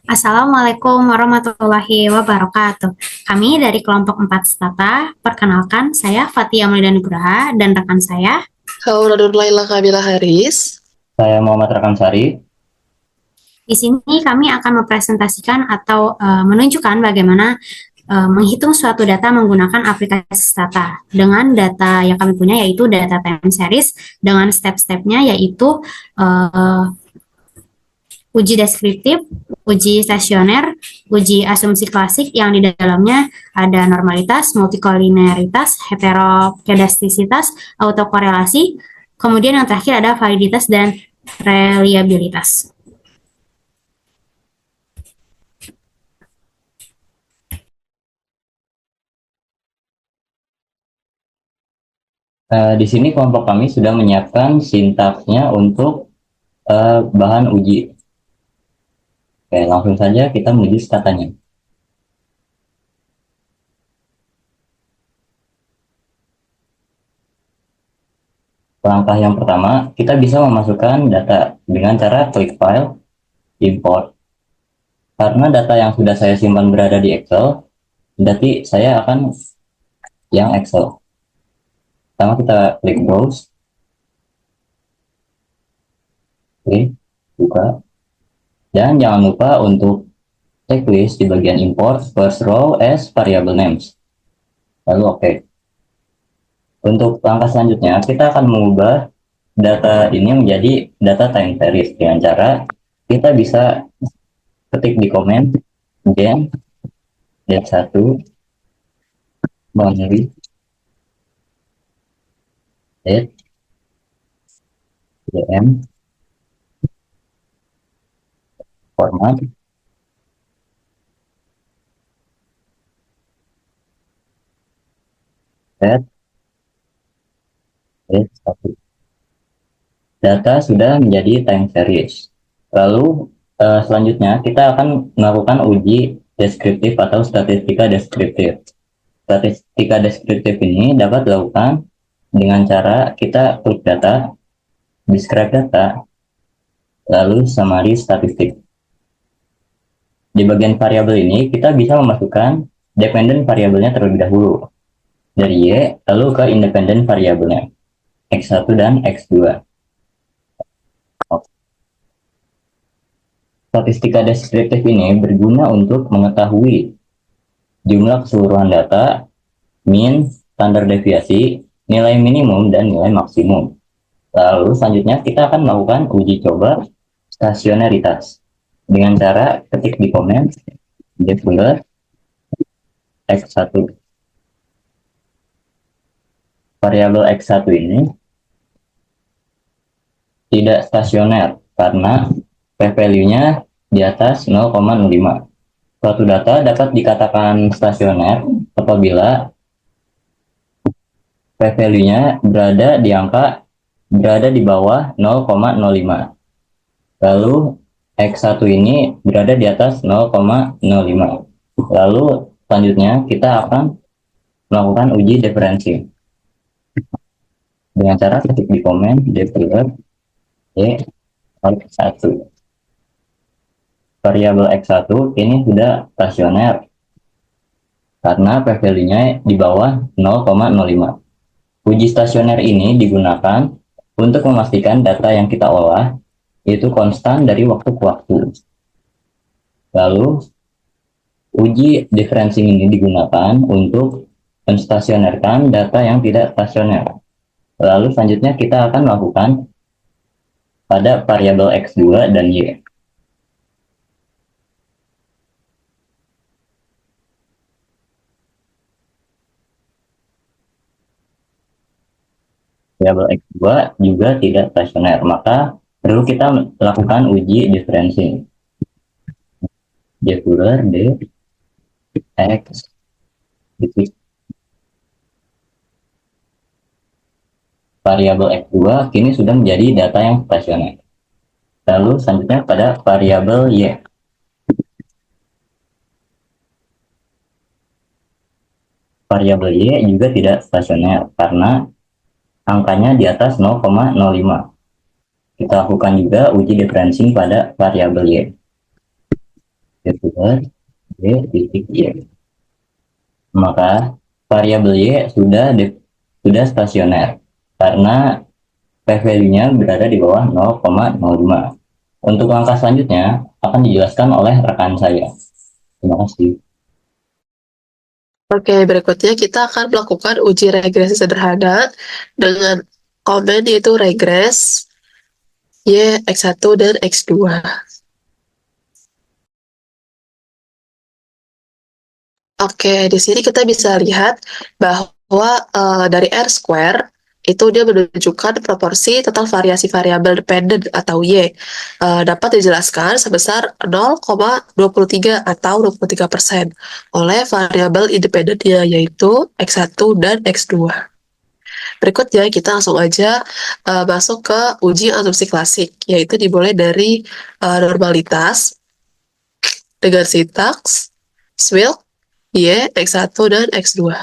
Assalamualaikum warahmatullahi wabarakatuh. Kami dari kelompok 4 Stata. Perkenalkan, saya Fatia Melida Nugraha dan rekan saya. Halo, Laila Kabila Haris. Saya Muhammad Rakansari. Di sini kami akan mempresentasikan atau menunjukkan bagaimana menghitung suatu data menggunakan aplikasi Stata. Dengan data yang kami punya yaitu data time series dengan step-stepnya yaitu uji deskriptif, uji stasioner, uji asumsi klasik yang di dalamnya ada normalitas, multikolinearitas, heterokedastisitas, autokorelasi, kemudian yang terakhir ada validitas dan reliabilitas. Di sini kelompok kami sudah menyiapkan sintaksnya untuk bahan uji. Oke, langsung saja kita menuju statanya. Langkah yang pertama, kita bisa memasukkan data dengan cara klik file, import. Karena data yang sudah saya simpan berada di Excel, berarti saya akan yang Excel. Pertama kita klik browse, klik, buka. Dan jangan lupa untuk checklist di bagian import first row as variable names. Lalu oke. Untuk langkah selanjutnya, kita akan mengubah data ini menjadi data time series dengan cara kita bisa ketik di komen gen d1 boundary date dm format set date 1. Data sudah menjadi time series. Lalu selanjutnya kita akan melakukan uji deskriptif atau statistika deskriptif. Statistika deskriptif ini dapat dilakukan dengan cara kita klik data, describe data, lalu summary statistik. Di bagian variabel ini kita bisa memasukkan dependent variabelnya terlebih dahulu dari Y lalu ke independent variabelnya X1 dan X2. Statistika deskriptif ini berguna untuk mengetahui jumlah keseluruhan data, mean, standar deviasi, nilai minimum, dan nilai maksimum. Lalu selanjutnya kita akan melakukan uji coba stasionaritas dengan cara ketik di komen defaler X1. Variabel X1 ini tidak stasioner karena p-value-nya di atas 0,05. Suatu data dapat dikatakan stasioner apabila p-value-nya berada di bawah 0,05. Lalu X1 ini berada di atas 0,05. Lalu selanjutnya kita akan melakukan uji diferensi dengan cara ketik di komen defaler X1. Variabel X1 ini sudah stasioner karena p-value-nya di bawah 0,05. Uji stasioner ini digunakan untuk memastikan data yang kita olah itu konstan dari waktu ke waktu. Lalu, uji diferensi ini digunakan untuk menstasionerkan data yang tidak stasioner. Lalu selanjutnya kita akan melakukan pada variabel X2 dan Y. Variabel X2 juga tidak stasioner, maka perlu kita lakukan uji diferensi. Defaler D X titik variabel X2 kini sudah menjadi data yang stasioner. Lalu selanjutnya pada variabel Y. Variabel Y juga tidak stasioner karena angkanya di atas 0,05. Kita lakukan juga uji diferensi pada variabel Y. yaitu Y titik Y. Maka variabel Y sudah stasioner karena p-value-nya berada di bawah 0,05. Untuk langkah selanjutnya akan dijelaskan oleh rekan saya. Terima kasih. Oke, berikutnya kita akan melakukan uji regresi sederhana dengan komen yaitu regres Y, X1, dan X2. Oke, di sini kita bisa lihat bahwa dari R square itu dia menunjukkan proporsi total variasi variabel dependen atau Y dapat dijelaskan sebesar 0,23 atau 23% oleh variabel independennya yaitu X1 dan X2. Berikutnya kita langsung aja masuk ke uji asumsi klasik, yaitu dimulai dari normalitas dengan sintaks, SWILT, Y, X1, dan X2.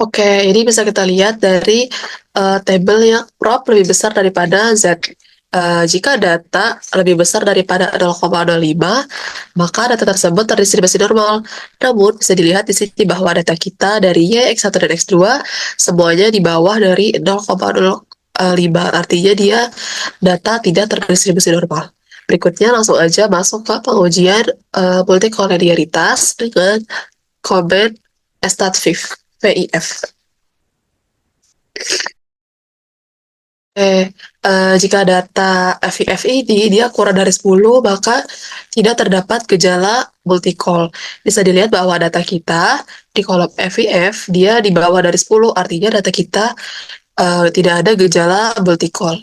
Oke, ini bisa kita lihat dari tabel yang prop lebih besar daripada Z. Jika data lebih besar daripada 0,05, maka data tersebut terdistribusi normal. Namun, bisa dilihat di sini bahwa data kita dari Y, X1, dan X2 semuanya di bawah dari 0,05. Artinya dia data tidak terdistribusi normal. Berikutnya langsung aja masuk ke pengujian multikolenialitas dengan komen StatVIF. PIF. Jika data FIF ini dia kurang dari 10, maka tidak terdapat gejala multicol. Bisa dilihat bahwa data kita di kolom FIF dia di bawah dari 10, artinya data kita tidak ada gejala multicol.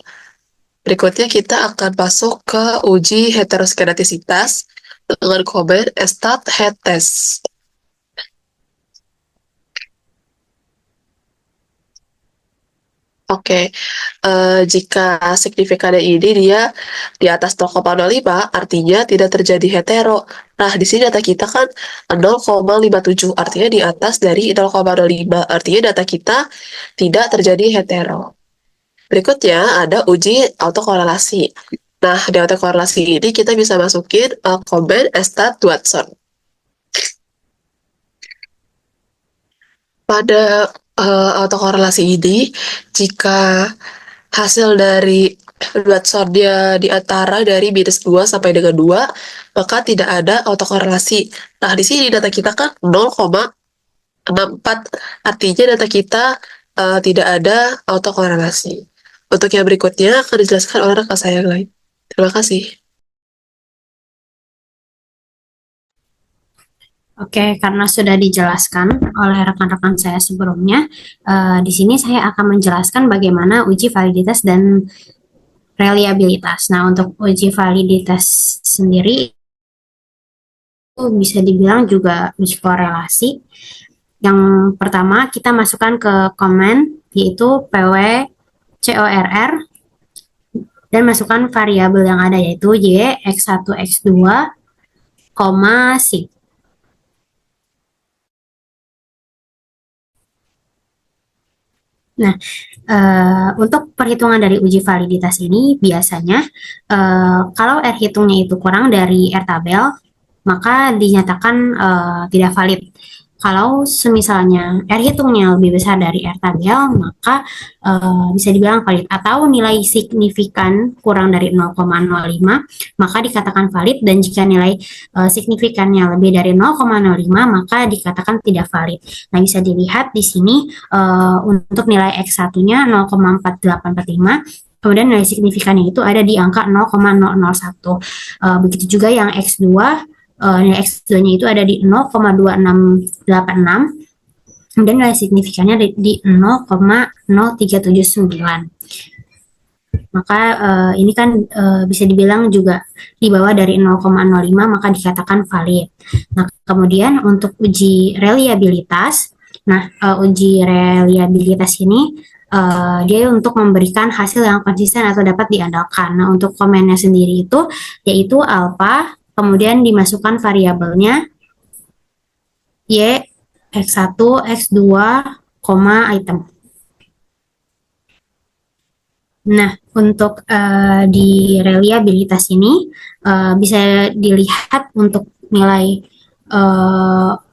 Berikutnya kita akan masuk ke uji heteroskedastisitas dengan komen stat head test. Oke, jika signifikannya ini dia di atas 0,05, artinya tidak terjadi hetero. Nah, di sini data kita kan 0,57, artinya di atas dari 0,05, artinya data kita tidak terjadi hetero. Berikutnya ada uji autokorelasi. Nah, di autokorelasi ini kita bisa masukin komen Stat-Watson. Pada autokorelasi ini, jika hasil dari Watson dia di antara dari -2 sampai dengan 2, maka tidak ada autokorelasi. Nah, di sini data kita kan 0,64, artinya data kita tidak ada autokorelasi. Untuk yang berikutnya akan dijelaskan oleh rekan saya yang lain. Terima kasih. Oke, karena sudah dijelaskan oleh rekan-rekan saya sebelumnya, di sini saya akan menjelaskan bagaimana uji validitas dan reliabilitas. Nah, untuk uji validitas sendiri itu bisa dibilang juga uji korelasi. Yang pertama kita masukkan ke komen yaitu PW CORR dan masukkan variabel yang ada yaitu Y, X1, X2, C. Nah, untuk perhitungan dari uji validitas ini biasanya kalau R hitungnya itu kurang dari R tabel, maka dinyatakan tidak valid. Kalau semisalnya R hitungnya lebih besar dari R tabel, maka bisa dibilang valid. Atau nilai signifikan kurang dari 0,05, maka dikatakan valid. Dan jika nilai signifikannya lebih dari 0,05, maka dikatakan tidak valid. Nah, bisa dilihat di sini untuk nilai X1-nya 0,4845, kemudian nilai signifikannya itu ada di angka 0,001. Begitu juga yang X2, nilai X2-nya itu ada di 0,2686, kemudian nilai signifikannya di 0,0379. Maka ini kan bisa dibilang juga di bawah dari 0,05, maka dikatakan valid. Nah, kemudian untuk uji reliabilitas, uji reliabilitas ini dia untuk memberikan hasil yang konsisten atau dapat diandalkan. Nah, untuk komennya sendiri itu yaitu alpha, kemudian dimasukkan variabelnya Y, X1, X2, item. Nah, Untuk di reliabilitas ini bisa dilihat untuk nilai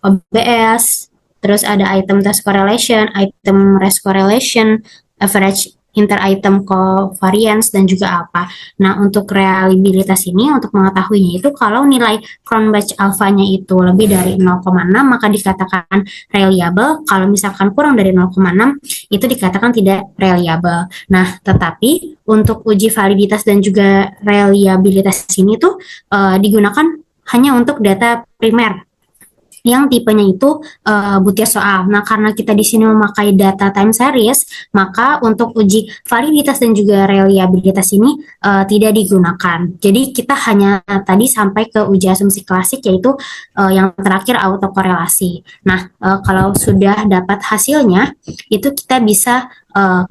OBS, terus ada item test correlation, item rest correlation, average inter-item covariance, dan juga apa. Nah, untuk reliabilitas ini, untuk mengetahuinya itu, kalau nilai Cronbach alpha-nya itu lebih dari 0,6, maka dikatakan reliable. Kalau misalkan kurang dari 0,6, itu dikatakan tidak reliable. Nah, tetapi untuk uji validitas dan juga reliabilitas ini tuh digunakan hanya untuk data primer yang tipenya itu butir soal. Nah, karena kita di sini memakai data time series, maka untuk uji validitas dan juga reliabilitas ini tidak digunakan. Jadi kita hanya tadi sampai ke uji asumsi klasik, yaitu yang terakhir autokorelasi. Nah, kalau sudah dapat hasilnya, itu kita bisa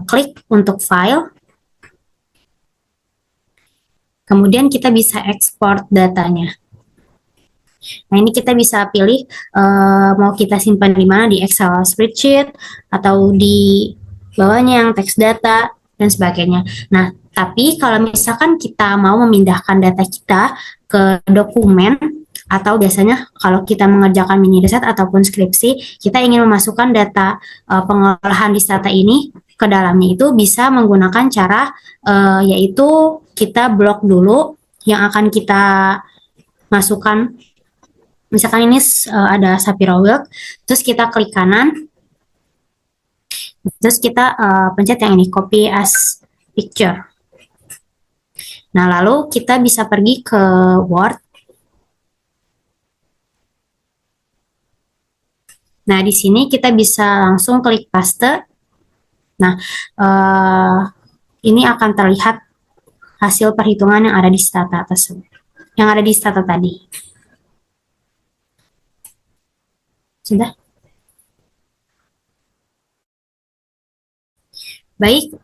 klik untuk file, kemudian kita bisa ekspor datanya. Nah, ini kita bisa pilih mau kita simpan di mana, di Excel spreadsheet atau di bawahnya yang text data dan sebagainya. Nah, tapi kalau misalkan kita mau memindahkan data kita ke dokumen, atau biasanya kalau kita mengerjakan mini riset ataupun skripsi, kita ingin memasukkan data pengolahan di data ini ke dalamnya, itu bisa menggunakan cara yaitu kita blok dulu yang akan kita masukkan. Misalkan ini ada Sapiro Wilk, terus kita klik kanan, terus kita pencet yang ini, copy as picture. Nah, lalu kita bisa pergi ke Word. Nah, di sini kita bisa langsung klik paste. Nah, ini akan terlihat hasil perhitungan yang ada di stata tersebut, yang ada di stata tadi. Sudah? Baik,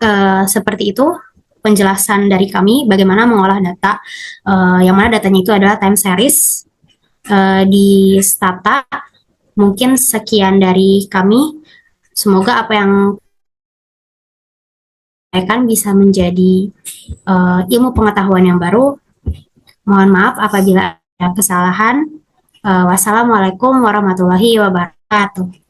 seperti itu penjelasan dari kami bagaimana mengolah data, yang mana datanya itu adalah time series di Stata. Mungkin sekian dari kami. Semoga apa yang akan bisa menjadi ilmu pengetahuan yang baru. Mohon maaf apabila ada kesalahan. Wassalamualaikum warahmatullahi wabarakatuh.